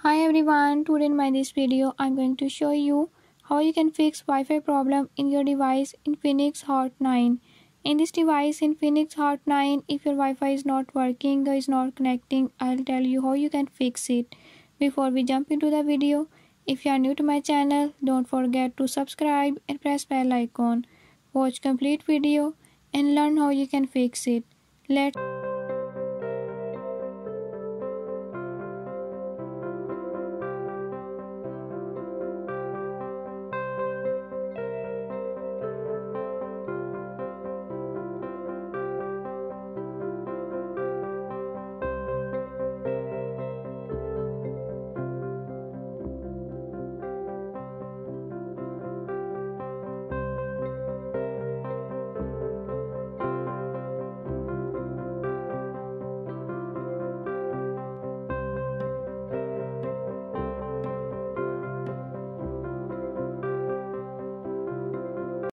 Hi everyone, today in this video I'm going to show you how you can fix Wi-Fi problem in your device Infinix Hot 9. In this device Infinix Hot 9, if your Wi-Fi is not working or is not connecting, I'll tell you how you can fix it. Before we jump into the video, if you are new to my channel, don't forget to subscribe and press bell icon. Watch complete video and learn how you can fix it. Let's